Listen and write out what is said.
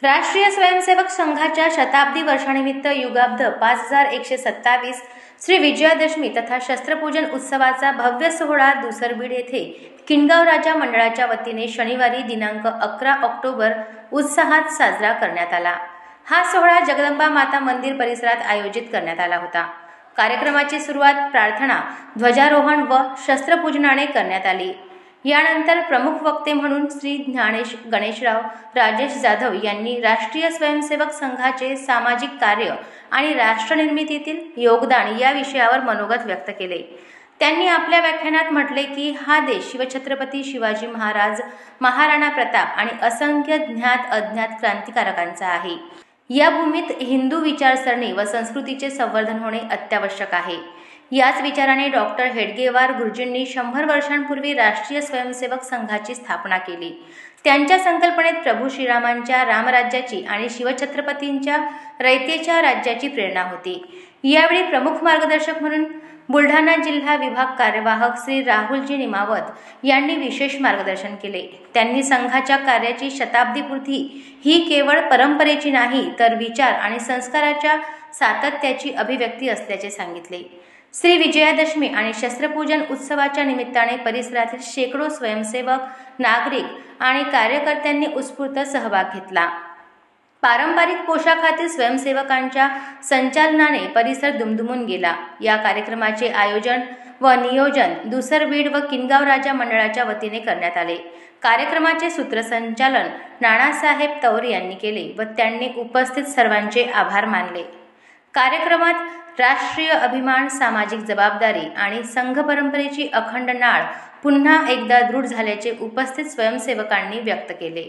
राष्ट्रीय स्वयंसेवक संघाच्या शताब्दी वर्षानिमित्त युगाब्द 5127 श्री विजयादशमी तथा शस्त्रपूजन उत्सवाचा भव्य सोहळा दुसरबीड येथे किनगाव राजा मंडळाच्या वतीने शनिवारी दिनांक 11 ऑक्टोबर उत्साहात साजरा करण्यात आला। हा सोहळा जगदंबा माता मंदिर परिसरात आयोजित करण्यात आला होता। कार्यक्रमाची सुरुवात प्रार्थना, ध्वजारोहण व शस्त्रपूजनाने करण्यात आली। यानंतर प्रमुख वक्ते म्हणून श्री गणेशराव राजेश जाधव यांनी राष्ट्रीय स्वयंसेवक संघाचे सामाजिक कार्य आणि राष्ट्रनिर्मितीतील योगदान या विषयावर मनोगत व्यक्त केले। त्यांनी आपल्या व्याख्यानात म्हटले की हा देश शिवछत्रपती शिवाजी महाराज, महाराणा प्रताप आणि असंख्य ज्ञात अज्ञात क्रांतिकारकांचा आहे। या भूमीत हिंदू विचारसरणी व संस्कृतीचे संवर्धन होणे अत्यावश्यक आहे। याच विचाराने डॉक्टर हेडगेवार गुरुजींनी 100 वर्षांपूर्वी राष्ट्रीय स्वयंसेवक संघाची स्थापना केली। त्यांच्या संकल्पनेत प्रभू श्रीरामांच्या रामराज्याची आणि शिवछत्रपतींच्या रयतेच्या राज्याची प्रेरणा होती। यावेळी प्रमुख मार्गदर्शक म्हणून बुलढाणा जिल्हा विभाग कार्यवाहक श्री राहुलजी निमावत यांनी विशेष मार्गदर्शन केले। त्यांनी संघाच्या कार्याची शताब्दीपूर्ती ही केवळ परंपरेची नाही तर विचार आणि संस्काराच्या सातत्याची अभिव्यक्ती असल्याचे सांगितले। श्री विजयादशमी आणि शस्त्रपूजन उत्सवाच्या निमित्ताने परिसरातील शेकडो स्वयंसेवक, नागरिक आणि कार्यकर्त्यांनी उत्स्फूर्त सहभाग घेतला। पारंपरिक पोशाखातील स्वयंसेवकांच्या संचालनाने परिसर दुमदुमून गेला। या कार्यक्रमाचे आयोजन व नियोजन दुसरबीड व किनगाव राजा मंडळाच्या वतीने करण्यात आले। कार्यक्रमाचे सूत्रसंचालन नानासाहेब तौर यांनी केले व त्यांनी उपस्थित सर्वांचे आभार मानले। कार्यक्रमात राष्ट्रीय अभिमान, सामाजिक जबाबदारी आणि संघ परंपरेची अखंड नाळ पुन्हा एकदा दृढ झाल्याचे उपस्थित स्वयंसेवकांनी व्यक्त केले।